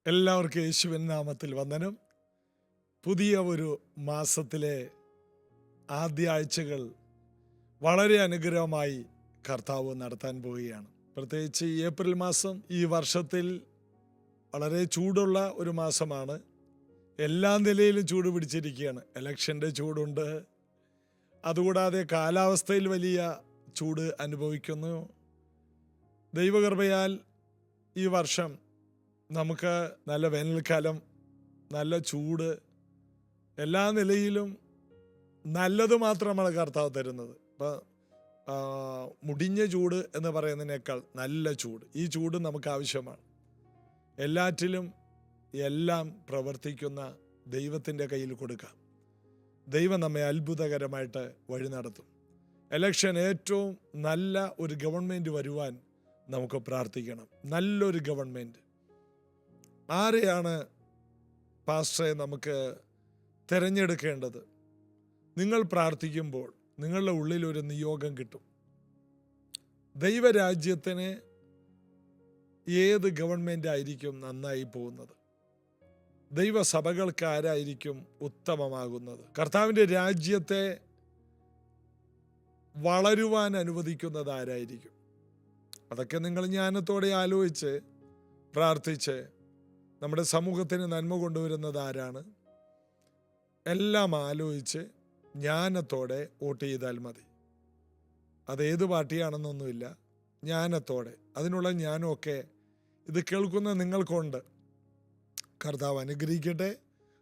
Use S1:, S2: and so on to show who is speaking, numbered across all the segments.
S1: എല്ലാവർക്കും യേശുവിൻ നാമത്തിൽ വന്ദനം. പുതിയ ഒരു മാസത്തിലെ ആദ്യ ആഴ്ചകൾ വളരെ അനുഗ്രഹമായി കർത്താവ് നടത്താൻ പോവുകയാണ്. പ്രത്യേകിച്ച് ഈ ഏപ്രിൽ മാസം ഈ വർഷത്തിൽ വളരെ ചൂടുള്ള ഒരു മാസമാണ്. എല്ലാ നിലയിലും ചൂട് പിടിച്ചിരിക്കുകയാണ്. ഇലക്ഷൻ്റെ ചൂടുണ്ട്, അതുകൂടാതെ കാലാവസ്ഥയിൽ വലിയ ചൂട് അനുഭവിക്കുന്നു. ദൈവകൃപയാൽ ഈ വർഷം നമുക്ക് നല്ല വേനൽക്കാലം, നല്ല ചൂട്, എല്ലാ നിലയിലും നല്ലത് മാത്രമാണ് കർത്താവ് തരുന്നത്. ഇപ്പം മുടിഞ്ഞ ചൂട് എന്ന് പറയുന്നതിനേക്കാൾ നല്ല ചൂട്, ഈ ചൂട് നമുക്ക് ആവശ്യമാണ്. എല്ലാറ്റിലും എല്ലാം പ്രവർത്തിക്കുന്ന ദൈവത്തിൻ്റെ കയ്യിൽ കൊടുക്കാം. ദൈവം നമ്മെ അത്ഭുതകരമായിട്ട് വഴി നടത്തും. എലക്ഷൻ ഏറ്റവും നല്ല ഒരു ഗവൺമെൻറ് വരുവാൻ നമുക്ക് പ്രാർത്ഥിക്കണം. നല്ലൊരു ഗവൺമെൻറ്. ആരെയാണ് പാസ്റ്ററെ നമുക്ക് തിരഞ്ഞെടുക്കേണ്ടത്? നിങ്ങൾ പ്രാർത്ഥിക്കുമ്പോൾ നിങ്ങളുടെ ഉള്ളിലൊരു നിയോഗം കിട്ടും. ദൈവരാജ്യത്തിന് ഏത് ഗവൺമെൻറ് ആയിരിക്കും നന്നായി പോകുന്നത്? ദൈവസഭകൾക്ക് ആരായിരിക്കും ഉത്തമമാകുന്നത്? കർത്താവിൻ്റെ രാജ്യത്തെ വളരുവാൻ അനുവദിക്കുന്നത് ആരായിരിക്കും? അതൊക്കെ നിങ്ങൾ ജ്ഞാനത്തോടെ ആലോചിച്ച് പ്രാർത്ഥിച്ച് നമ്മുടെ സമൂഹത്തിന് നന്മ കൊണ്ടുവരുന്നത് ആരാണ്? എല്ലാം ആലോചിച്ച് ജ്ഞാനത്തോടെ വോട്ട് ചെയ്താൽ മതി. അതേത് പാർട്ടിയാണെന്നൊന്നുമില്ല, ജ്ഞാനത്തോടെ. അതിനുള്ള ജ്ഞാനമൊക്കെ ഇത് കേൾക്കുന്ന നിങ്ങൾക്കുണ്ട്. കർത്താവ് അനുഗ്രഹിക്കട്ടെ.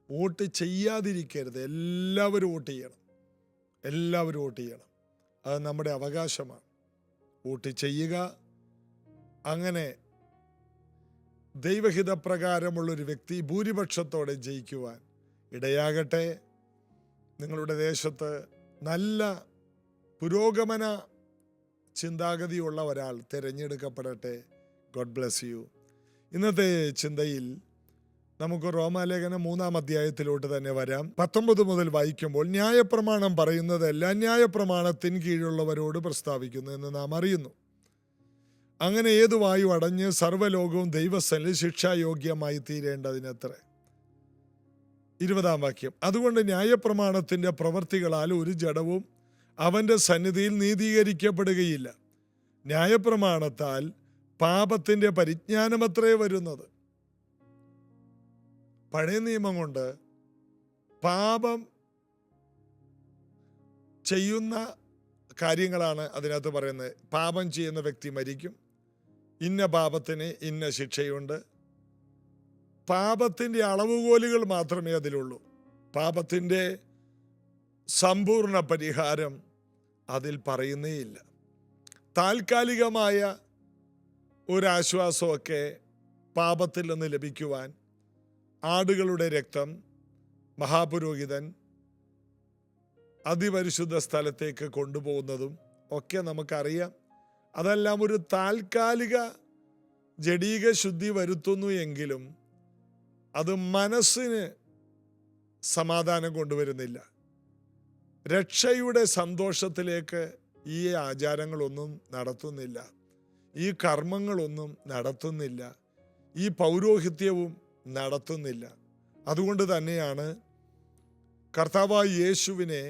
S1: വോട്ട് ചെയ്യാതിരിക്കരുത്. എല്ലാവരും വോട്ട് ചെയ്യണം. എല്ലാവരും വോട്ട് ചെയ്യണം. അത് നമ്മുടെ അവകാശമാണ്. വോട്ട് ചെയ്യുക. അങ്ങനെ ദൈവഹിതപ്രകാരമുള്ളൊരു വ്യക്തി ഭൂരിപക്ഷത്തോടെ ജയിക്കുവാൻ ഇടയാകട്ടെ. നിങ്ങളുടെ ദേശത്ത് നല്ല പുരോഗമന ചിന്താഗതിയുള്ള ഒരാൾ തിരഞ്ഞെടുക്കപ്പെടട്ടെ. God bless you. ഇന്നത്തെ ചിന്തയിൽ നമുക്ക് റോമാലേഖനം 3-ാം അധ്യായത്തിലോട്ട് തന്നെ വരാം. 19 മുതൽ വായിക്കുമ്പോൾ, ന്യായപ്രമാണം പറയുന്നതെല്ലാം ന്യായപ്രമാണത്തിന് കീഴിലുള്ളവരോട് പ്രസ്താവിക്കുന്നു എന്ന് നാം അറിയുന്നു. അങ്ങനെ ഏതു വായു അടഞ്ഞ് സർവ്വലോകവും ദൈവസന്നിധിയിൽ ശിക്ഷായോഗ്യമായി തീരേണ്ടതിനത്രേ. 20-ാം വാക്യം, അതുകൊണ്ട് ന്യായപ്രമാണത്തിൻ്റെ പ്രവൃത്തികളാൽ ഒരു ജഡവും അവൻ്റെ സന്നിധിയിൽ നീതീകരിക്കപ്പെടുകയില്ല. ന്യായപ്രമാണത്താൽ പാപത്തിൻ്റെ പരിജ്ഞാനമത്രേ വരുന്നത്. പഴയ നിയമം കൊണ്ട് പാപം ചെയ്യുന്ന കാര്യങ്ങളാണ് അതിനകത്ത് പറയുന്നത്. പാപം ചെയ്യുന്ന വ്യക്തി മരിക്കും, ഇന്ന പാപത്തിന് ഇന്ന ശിക്ഷയുണ്ട്. പാപത്തിൻ്റെ അളവുകോലുകൾ മാത്രമേ അതിലുള്ളൂ. പാപത്തിൻ്റെ സമ്പൂർണ്ണ പരിഹാരം അതിൽ പറയുന്നേയില്ല. താൽക്കാലികമായ ഒരാശ്വാസമൊക്കെ പാപത്തിൽ നിന്ന് ലഭിക്കുവാൻ ആടുകളുടെ രക്തം മഹാപുരോഹിതൻ അതിപരിശുദ്ധ സ്ഥലത്തേക്ക് കൊണ്ടുപോകുന്നതും ഒക്കെ നമുക്കറിയാം. അതെല്ലാം ഒരു താൽക്കാലിക ജഡീക ശുദ്ധി വരുത്തുന്നു എങ്കിലും അത് മനസ്സിന് സമാധാനം കൊണ്ടുവരുന്നില്ല. രക്ഷയുടെ സന്തോഷത്തിലേക്ക് ഈ ആചാരങ്ങളൊന്നും നടത്തുന്നില്ല, ഈ കർമ്മങ്ങളൊന്നും നടത്തുന്നില്ല, ഈ പൗരോഹിത്യവും നടത്തുന്നില്ല. അതുകൊണ്ട് തന്നെയാണ് കർത്താവായ യേശുവിനെ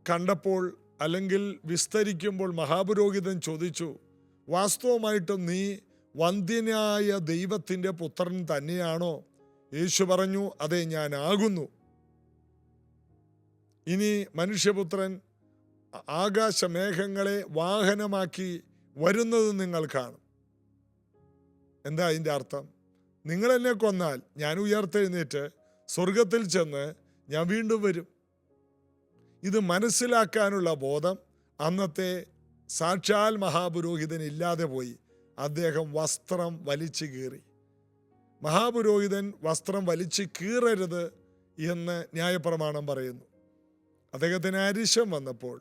S1: കണ്ടപ്പോൾ അല്ലെങ്കിൽ വിസ്തരിക്കുമ്പോൾ മഹാപുരോഹിതൻ ചോദിച്ചു, വാസ്തവമായിട്ടും നീ വന്ധ്യനായ ദൈവത്തിൻ്റെ പുത്രൻ തന്നെയാണോ? യേശു പറഞ്ഞു, അതെ, ഞാൻ ആകുന്നു. ഇനി മനുഷ്യപുത്രൻ ആകാശമേഘങ്ങളെ വാഹനമാക്കി വരുന്നത് നിങ്ങൾ കാണും. എന്താ അതിൻ്റെ അർത്ഥം? നിങ്ങളെന്നെ കൊന്നാൽ ഞാൻ ഉയർത്തെഴുന്നേറ്റ് സ്വർഗത്തിൽ ചെന്ന് ഞാൻ വീണ്ടും വരും. ഇത് മനസ്സിലാക്കാനുള്ള ബോധം അന്നത്തെ സാക്ഷാൽ മഹാപുരോഹിതൻ ഇല്ലാതെ പോയി. അദ്ദേഹം വസ്ത്രം വലിച്ചു കീറി. മഹാപുരോഹിതൻ വസ്ത്രം വലിച്ചു കീറരുത് എന്ന് ന്യായപ്രമാണം പറയുന്നു. അദ്ദേഹത്തിന് അരിശം വന്നപ്പോൾ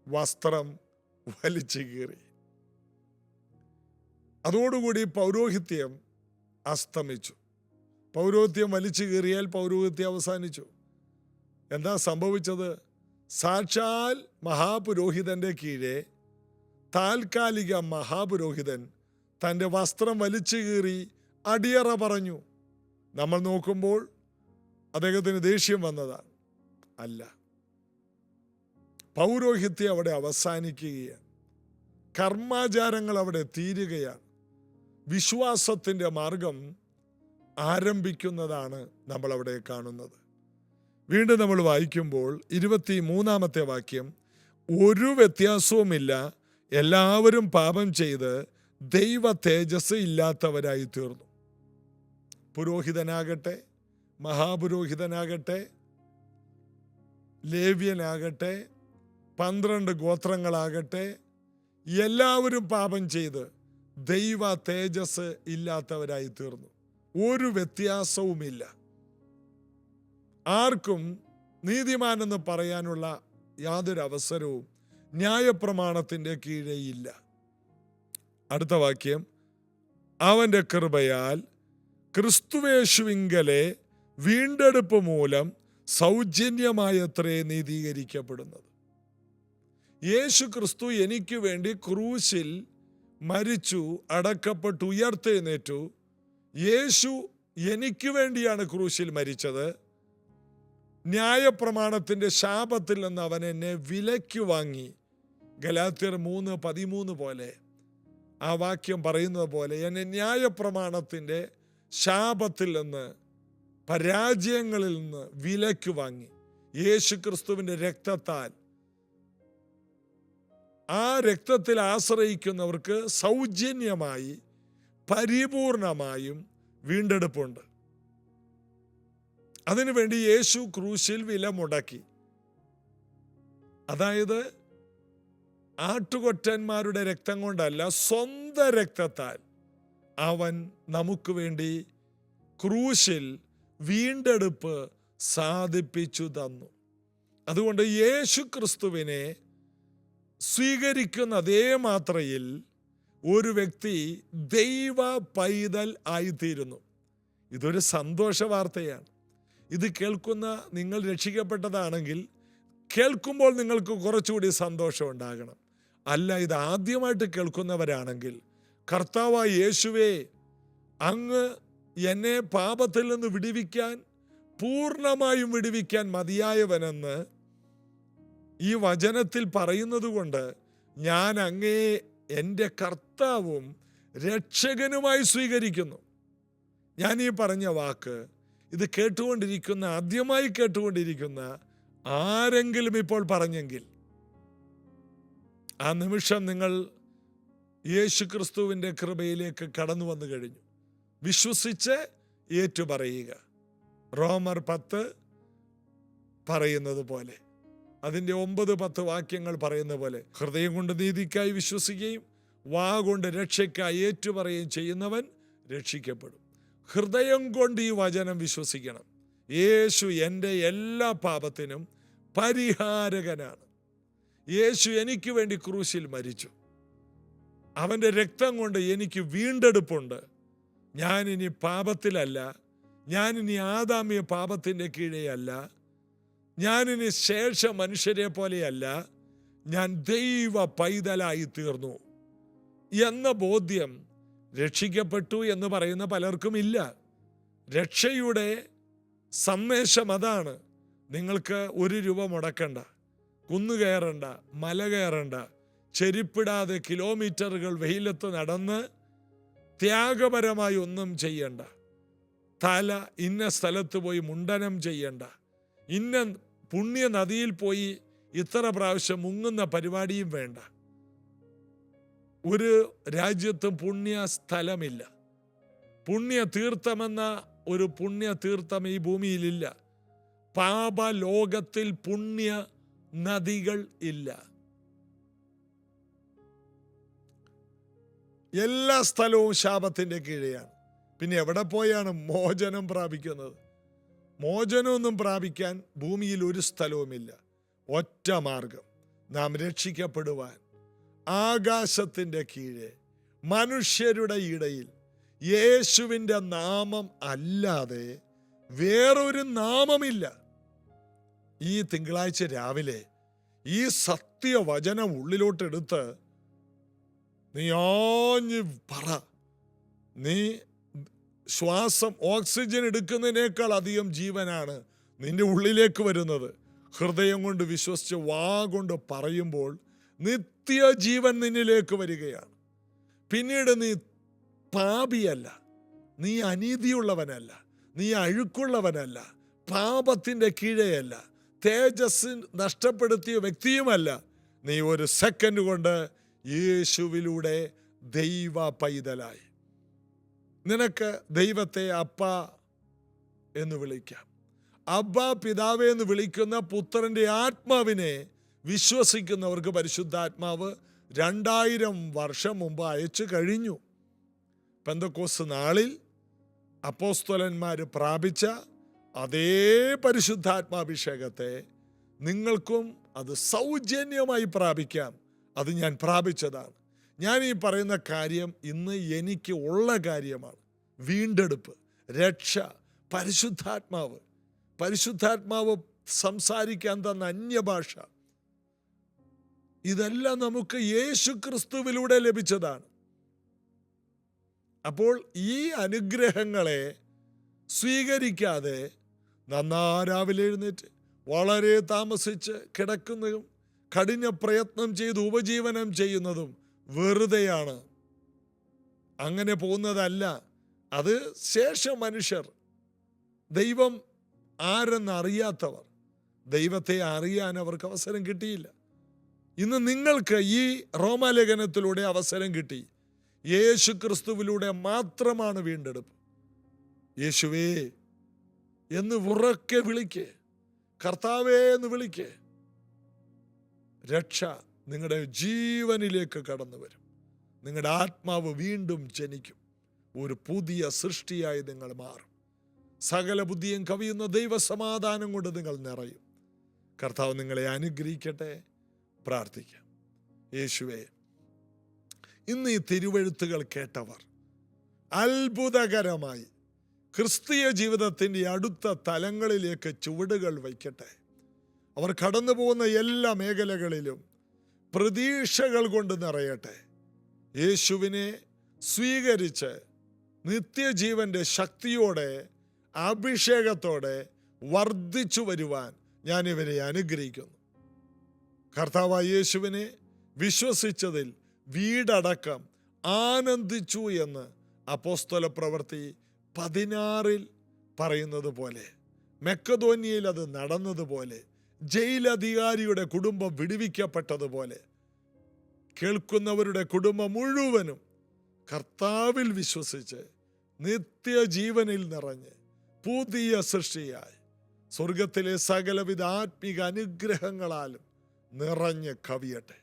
S1: വസ്ത്രം വലിച്ചു കീറി. അതോടുകൂടി പൗരോഹിത്യം അസ്തമിച്ചു. പൗരോഹിത്യം വലിച്ചു കീറിയാൽ പൗരോഹിത്യം അവസാനിച്ചു. എന്താ സംഭവിച്ചത്? സാക്ഷാൽ മഹാപുരോഹിതൻ്റെ കീഴെ താൽക്കാലിക മഹാപുരോഹിതൻ തൻ്റെ വസ്ത്രം വലിച്ചു കീറി അടിയറ പറഞ്ഞു. നമ്മൾ നോക്കുമ്പോൾ അദ്ദേഹത്തിന് ദേഷ്യം വന്നതാണ്. അല്ല, പൗരോഹിത്യം അവിടെ അവസാനിക്കുകയാണ്. കർമാചാരങ്ങൾ അവിടെ തീരുകയാണ്. വിശ്വാസത്തിൻ്റെ മാർഗം ആരംഭിക്കുന്നതാണ് നമ്മൾ അവിടെ കാണുന്നത്. വീണ്ടും നമ്മൾ വായിക്കുമ്പോൾ 23-ാമത്തെ വാക്യം, ഒരു വ്യത്യാസവുമില്ല, എല്ലാവരും പാപം ചെയ്ത് ദൈവ തേജസ് ഇല്ലാത്തവരായി തീർന്നു. പുരോഹിതനാകട്ടെ, മഹാപുരോഹിതനാകട്ടെ, ലേവ്യനാകട്ടെ, 12 ഗോത്രങ്ങളാകട്ടെ, എല്ലാവരും പാപം ചെയ്ത് ദൈവ തേജസ് ഇല്ലാത്തവരായി തീർന്നു. ഒരു വ്യത്യാസവുമില്ല. ആർക്കും നീതിമാനെന്ന് പറയാനുള്ള യാതൊരു അവസരവും ന്യായപ്രമാണത്തിൻ്റെ കീഴെയില്ല. അടുത്ത വാക്യം, അവൻ്റെ കൃപയാൽ ക്രിസ്തുവേശുവിങ്കലെ വീണ്ടെടുപ്പ് മൂലം സൗജന്യമായത്രേ നീതീകരിക്കപ്പെടുന്നത്. യേശു ക്രിസ്തു എനിക്ക് വേണ്ടി ക്രൂശിൽ മരിച്ചു, അടക്കപ്പെട്ടു, ഉയർത്തെഴുന്നേറ്റു. യേശു എനിക്ക് വേണ്ടിയാണ് ക്രൂശിൽ മരിച്ചത്. ന്യായപ്രമാണത്തിൻ്റെ ശാപത്തിൽ നിന്ന് അവൻ എന്നെ വിലയ്ക്ക് വാങ്ങി. ഗലാത്യർ 3:13 പോലെ, ആ വാക്യം പറയുന്നത് പോലെ, എന്നെ ന്യായപ്രമാണത്തിൻ്റെ ശാപത്തിൽ നിന്ന്, പരാജയങ്ങളിൽ നിന്ന് വിലയ്ക്ക് വാങ്ങി. യേശു ക്രിസ്തുവിൻ്റെ രക്തത്താൽ, ആ രക്തത്തിൽ ആശ്രയിക്കുന്നവർക്ക് സൗജന്യമായി പരിപൂർണമായും വീണ്ടെടുപ്പുണ്ട്. അതിനുവേണ്ടി യേശു ക്രൂശിൽ വില മുടക്കി. അതായത് ആട്ടുകൊറ്റന്മാരുടെ രക്തം കൊണ്ടല്ല, സ്വന്തം രക്തത്താൽ അവൻ നമുക്ക് വേണ്ടി ക്രൂശിൽ വീണ്ടെടുപ്പ് സാധിപ്പിച്ചു തന്നു. അതുകൊണ്ട് യേശു ക്രിസ്തുവിനെ സ്വീകരിക്കുന്ന അതേ മാത്രയിൽ ഒരു വ്യക്തി ദൈവ പൈതൽ ആയിത്തീരുന്നു. ഇതൊരു സന്തോഷ വാർത്തയാണ്. ഇത് കേൾക്കുന്ന നിങ്ങൾ രക്ഷിക്കപ്പെട്ടതാണെങ്കിൽ കേൾക്കുമ്പോൾ നിങ്ങൾക്ക് കുറച്ചുകൂടി സന്തോഷം ഉണ്ടാകണം. അല്ല, ഇത് ആദ്യമായിട്ട് കേൾക്കുന്നവരാണെങ്കിൽ, കർത്താവായ യേശുവേ, അങ്ങ് എന്നെ പാപത്തിൽ നിന്ന് വിടുവിക്കാൻ, പൂർണ്ണമായും വിടുവിക്കാൻ മതിയായവനെന്ന് ഈ വചനത്തിൽ പറയുന്നത് കൊണ്ട് ഞാൻ അങ്ങയെ എൻ്റെ കർത്താവും രക്ഷകനുമായി സ്വീകരിക്കുന്നു. ഞാൻ ഈ പറഞ്ഞ വാക്ക് ഇത് കേട്ടുകൊണ്ടിരിക്കുന്ന, ആദ്യമായി കേട്ടുകൊണ്ടിരിക്കുന്ന ആരെങ്കിലും ഇപ്പോൾ പറഞ്ഞെങ്കിൽ, ആ നിമിഷം നിങ്ങൾ യേശു ക്രിസ്തുവിൻ്റെ കൃപയിലേക്ക് കടന്നു വന്നു കഴിഞ്ഞു. വിശ്വസിച്ച് ഏറ്റുപറയുക. റോമർ 10 പറയുന്നത് പോലെ, അതിൻ്റെ 9-10 വാക്യങ്ങൾ പറയുന്ന പോലെ, ഹൃദയം കൊണ്ട് നീതിക്കായി വിശ്വസിക്കുകയും വാ കൊണ്ട് രക്ഷയ്ക്കായി ഏറ്റുപറയുകയും ചെയ്യുന്നവൻ രക്ഷിക്കപ്പെടും. ഹൃദയം കൊണ്ട് ഈ വചനം വിശ്വസിക്കണം. യേശു എൻ്റെ എല്ലാ പാപത്തിനും പരിഹാരകനാണ്. യേശു എനിക്ക് വേണ്ടി ക്രൂശിൽ മരിച്ചു. അവൻ്റെ രക്തം കൊണ്ട് എനിക്ക് വീണ്ടെടുപ്പുണ്ട്. ഞാനിനി പാപത്തിലല്ല, ഞാനിനി ആദാമ്യ പാപത്തിൻ്റെ കീഴെയല്ല, ഞാനിനി ശേഷ മനുഷ്യരെ പോലെയല്ല, ഞാൻ ദൈവ പൈതലായി തീർന്നു എന്ന ബോധ്യം രക്ഷിക്കപ്പെട്ടു എന്ന് പറയുന്ന പലർക്കും ഇല്ല. രക്ഷയുടെ സന്ദേശം അതാണ്. നിങ്ങൾക്ക് 1 രൂപ മുടക്കണ്ട, കുന്നുകയറണ്ട, മല കയറണ്ട, ചെരുപ്പിടാതെ കിലോമീറ്ററുകൾ വെയിലത്ത് നടന്ന് ത്യാഗപരമായി ഒന്നും ചെയ്യണ്ട. തല ഇന്ന സ്ഥലത്ത് പോയി മുണ്ടനം ചെയ്യണ്ട. ഇന്ന പുണ്യ നദിയിൽ പോയി ഇത്ര പ്രാവശ്യം മുങ്ങുന്ന പരിപാടിയും വേണ്ട. ഒരു രാജ്യത്തും പുണ്യ സ്ഥലമില്ല. പുണ്യ തീർത്ഥമെന്ന ഒരു പുണ്യ തീർത്ഥം ഈ ഭൂമിയിലില്ല. പാപലോകത്തിൽ പുണ്യ നദികൾ ഇല്ല. എല്ലാ സ്ഥലവും ശാപത്തിൻ്റെ കീഴെയാണ്. പിന്നെ എവിടെ പോയാണ് മോചനം പ്രാപിക്കുന്നത്? മോചനമൊന്നും പ്രാപിക്കാൻ ഭൂമിയിൽ ഒരു സ്ഥലവുമില്ല. ഒറ്റ മാർഗം, നാം രക്ഷിക്കപ്പെടുവാൻ ആകാശത്തിൻ്റെ കീഴെ മനുഷ്യരുടെ ഇടയിൽ യേശുവിൻ്റെ നാമം അല്ലാതെ വേറൊരു നാമമില്ല. ഈ തിങ്കളാഴ്ച രാവിലെ ഈ സത്യവചനം ഉള്ളിലോട്ടെടുത്ത് നീ ആഞ്ഞ് പറ. നീ ശ്വാസം ഓക്സിജൻ എടുക്കുന്നതിനേക്കാൾ അധികം ജീവനാണ് നിന്റെ ഉള്ളിലേക്ക് വരുന്നത്. ഹൃദയം കൊണ്ട് വിശ്വസിച്ച് വാ കൊണ്ട് പറയുമ്പോൾ നിത്യജീവൻ നിന്നിലേക്ക് വരികയാണ്. പിന്നീട് നീ പാപിയല്ല, നീ അനീതിയുള്ളവനല്ല, നീ അഴുക്കുള്ളവനല്ല, പാപത്തിൻ്റെ കീഴെയല്ല, തേജസ് നഷ്ടപ്പെടുത്തിയ വ്യക്തിയുമല്ല. നീ ഒരു സെക്കൻഡ് കൊണ്ട് യേശുവിലൂടെ ദൈവ പൈതലായി. നിനക്ക് ദൈവത്തെ അപ്പ എന്ന് വിളിക്കാം. അബ്ബ പിതാവേ എന്ന് വിളിക്കുന്ന പുത്രൻ്റെ ആത്മാവിനെ വിശ്വസിക്കുന്നവർക്ക് പരിശുദ്ധാത്മാവ് 2000 വർഷം മുമ്പ് അയച്ചു കഴിഞ്ഞു. പെന്തക്കോസ്ത് നാളിൽ അപ്പോസ്തലന്മാർ പ്രാപിച്ച അതേ പരിശുദ്ധാത്മാഭിഷേകത്തെ നിങ്ങൾക്കും അത് സൗജന്യമായി പ്രാപിക്കാം. അത് ഞാൻ പ്രാപിച്ചതാണ്. ഞാൻ ഈ പറയുന്ന കാര്യം ഇന്ന് എനിക്ക് ഉള്ള കാര്യമാണ്. വീണ്ടെടുപ്പ്, രക്ഷ, പരിശുദ്ധാത്മാവ് സംസാരിക്കാൻ തന്ന അന്യഭാഷ, ഇതെല്ലാം നമുക്ക് യേശു ക്രിസ്തുവിലൂടെ ലഭിച്ചതാണ്. അപ്പോൾ ഈ അനുഗ്രഹങ്ങളെ സ്വീകരിക്കാതെ രാവിലെ എഴുന്നേറ്റ് വളരെ താമസിച്ച് കിടക്കുന്നതും കഠിന പ്രയത്നം ചെയ്ത് ഉപജീവനം ചെയ്യുന്നതും വെറുതെയാണ്. അങ്ങനെ പോകുന്നതല്ല. അത് ശേഷം മനുഷ്യർ, ദൈവം ആരെന്നറിയാത്തവർ, ദൈവത്തെ അറിയാൻ അവർക്ക് അവസരം കിട്ടിയില്ല. ഇന്ന് നിങ്ങൾക്ക് ഈ റോമാലേഖനത്തിലൂടെ അവസരം കിട്ടി. യേശു ക്രിസ്തുവിലൂടെ മാത്രമാണ് വീണ്ടെടുപ്പ്. യേശുവേ എന്ന് ഉറക്കെ വിളിക്ക്, കർത്താവേ എന്ന് വിളിക്ക്. രക്ഷ നിങ്ങളുടെ ജീവനിലേക്ക് കടന്നു വരും. നിങ്ങളുടെ ആത്മാവ് വീണ്ടും ജനിക്കും. ഒരു പുതിയ സൃഷ്ടിയായി നിങ്ങൾ മാറും. സകല ബുദ്ധിയും കവിയുന്ന ദൈവസമാധാനം കൊണ്ട് നിങ്ങൾ നിറയും. കർത്താവ് നിങ്ങളെ അനുഗ്രഹിക്കട്ടെ. പ്രാർത്ഥിക്കാം. യേശുവേ, ഇന്ന് ഈ തിരുവെഴുത്തുകൾ കേട്ടവർ അത്ഭുതകരമായി ക്രിസ്തീയ ജീവിതത്തിൻ്റെ അടുത്ത തലങ്ങളിലേക്ക് ചുവടുകൾ വയ്ക്കട്ടെ. അവർ കടന്നു പോകുന്ന എല്ലാ മേഖലകളിലും പ്രതീക്ഷകൾ കൊണ്ട് നിറയട്ടെ. യേശുവിനെ സ്വീകരിച്ച് നിത്യജീവൻ്റെ ശക്തിയോടെ അഭിഷേകത്തോടെ വർദ്ധിച്ചു വരുവാൻ ഞാൻ ഇവരെ അനുഗ്രഹിക്കുന്നു. കർത്താവായ യേശുവിനെ വിശ്വസിച്ചതിൽ വീടടക്കം ആനന്ദിച്ചു എന്ന് അപ്പോസ്തല പ്രവൃത്തി 16 പറയുന്നത് പോലെ, മെക്കദോന്യയിൽ അത് നടന്നതുപോലെ, ജയിലധികാരിയുടെ കുടുംബം വിടുവിക്കപ്പെട്ടതുപോലെ, കേൾക്കുന്നവരുടെ കുടുംബം മുഴുവനും കർത്താവിൽ വിശ്വസിച്ച് നിത്യജീവനിൽ നിറഞ്ഞ് പുതിയ സൃഷ്ടിയായി സ്വർഗത്തിലെ സകലവിധ ആത്മീക അനുഗ്രഹങ്ങളാലും നിറഞ്ഞ് കവിയട്ടെ.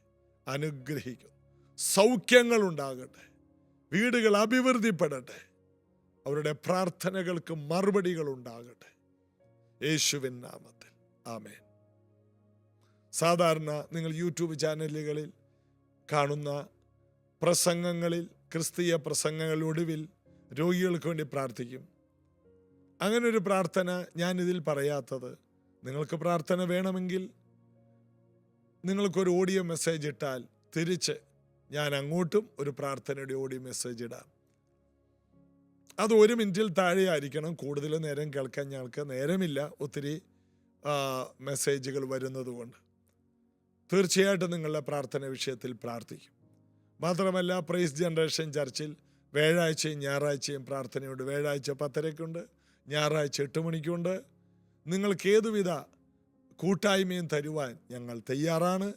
S1: അനുഗ്രഹിക്കും. സൗഖ്യങ്ങൾ ഉണ്ടാകട്ടെ. വീടുകൾ അഭിവൃദ്ധിപ്പെടട്ടെ. അവരുടെ പ്രാർത്ഥനകൾക്ക് മറുപടികൾ ഉണ്ടാകട്ടെ. യേശുവിൻ നാമത്തിൽ ആമേൻ. സാധാരണ നിങ്ങൾ യൂട്യൂബ് ചാനലുകളിൽ കാണുന്ന പ്രസംഗങ്ങളിൽ, ക്രിസ്തീയ പ്രസംഗങ്ങളൊടുവിൽ രോഗികൾക്ക് വേണ്ടി പ്രാർത്ഥിക്കും. അങ്ങനൊരു പ്രാർത്ഥന ഞാനിതിൽ പറയാത്തത്, നിങ്ങൾക്ക് പ്രാർത്ഥന വേണമെങ്കിൽ നിങ്ങൾക്കൊരു ഓഡിയോ മെസ്സേജ് ഇട്ടാൽ തിരിച്ച് ഞാൻ അങ്ങോട്ടും ഒരു പ്രാർത്ഥനയുടെ ഓഡിയോ മെസ്സേജ് ഇടാം. അത് 1 മിനിറ്റിൽ താഴെ ആയിരിക്കണം. കൂടുതൽ നേരം കേൾക്കാൻ ഞങ്ങൾക്ക് നേരമില്ല, ഒത്തിരി മെസ്സേജുകൾ വരുന്നത് കൊണ്ട്. തീർച്ചയായിട്ടും നിങ്ങളുടെ പ്രാർത്ഥന വിഷയത്തിൽ പ്രാർത്ഥിക്കും. മാത്രമല്ല, പ്രൈസ് ജനറേഷൻ ചർച്ചിൽ വ്യാഴാഴ്ചയും ഞായറാഴ്ചയും പ്രാർത്ഥനയുണ്ട്. വ്യാഴാഴ്ച 10:30-ക്കുണ്ട്, ഞായറാഴ്ച 8 മണിക്കുണ്ട്. നിങ്ങൾക്ക് ഏതുവിധ കൂട്ടായ്മയും തരുവാൻ ഞങ്ങൾ തയ്യാറാണ്.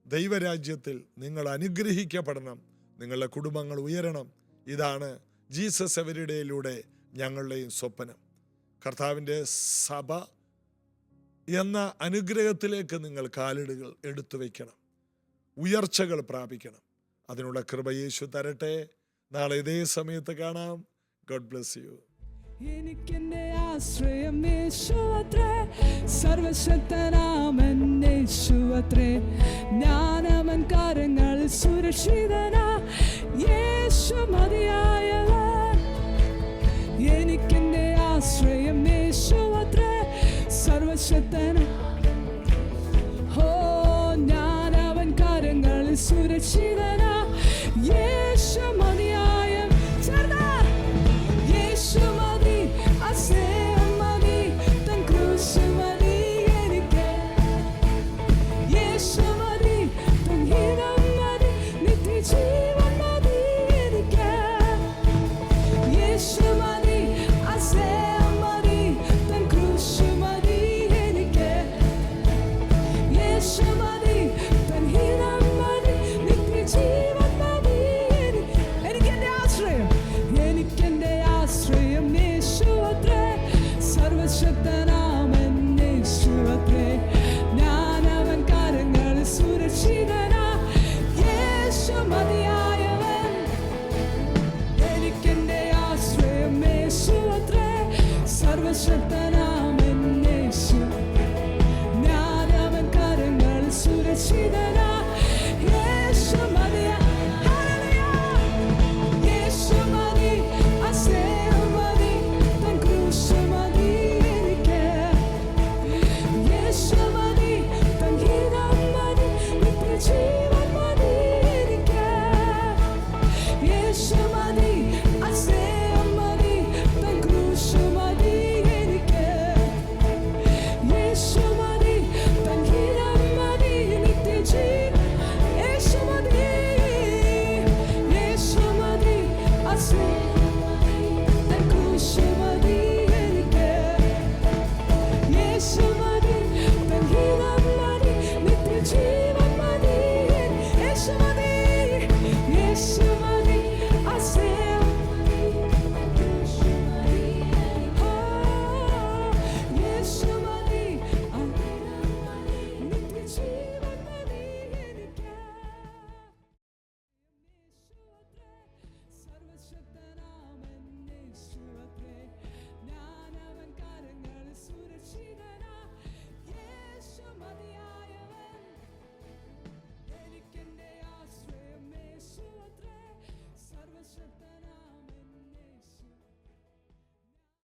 S1: ദൈവരാജ്യത്തിൽ നിങ്ങൾ അനുഗ്രഹിക്കപ്പെടണം, നിങ്ങളുടെ കുടുംബങ്ങൾ ഉയരണം. ഇതാണ് ജീസസ് എവരിഡേയിലൂടെ ഞങ്ങളുടെയും സ്വപ്നം. കർത്താവിൻ്റെ സഭ എന്ന അനുഗ്രഹത്തിലേക്ക് നിങ്ങൾ കാലിടുകൾ എടുത്തു വയ്ക്കണം, ഉയർച്ചകൾ പ്രാപിക്കണം. അതിനുള്ള കൃപ യേശു തരട്ടെ. നാളെ ഇതേ സമയത്ത് കാണാം. God bless you.
S2: എനിക്കെന്റെ ആശ്രയം യേശുവത്രേ, സർവശക്തനാമൻ യേശുവത്രേ, ഞാനവൻ കരങ്ങളിൽ സുരക്ഷിതനാ, യേശു മതിയായവൻ. എനിക്കെന്റെ ആശ്രയം യേശുവത്രേ, സർവശക്തനാ, ഓ ഞാനവൻ കരങ്ങളിൽ സുരക്ഷിതനാ, യേശു മതിയായവൻ. യേശു സർവശക്തനാമൻ യേശുവത്രേ ഞാൻ അവൻ കരങ്ങളിൽ സുരക്ഷിതനാ യേശു മതിയായവൻ എനിക്കെന്റെ ആശ്രയം യേശുവത്രേ സർവശക്തനാമൻ യേശു ഞാൻ അവൻ കരങ്ങളിൽ സുരക്ഷിതനാ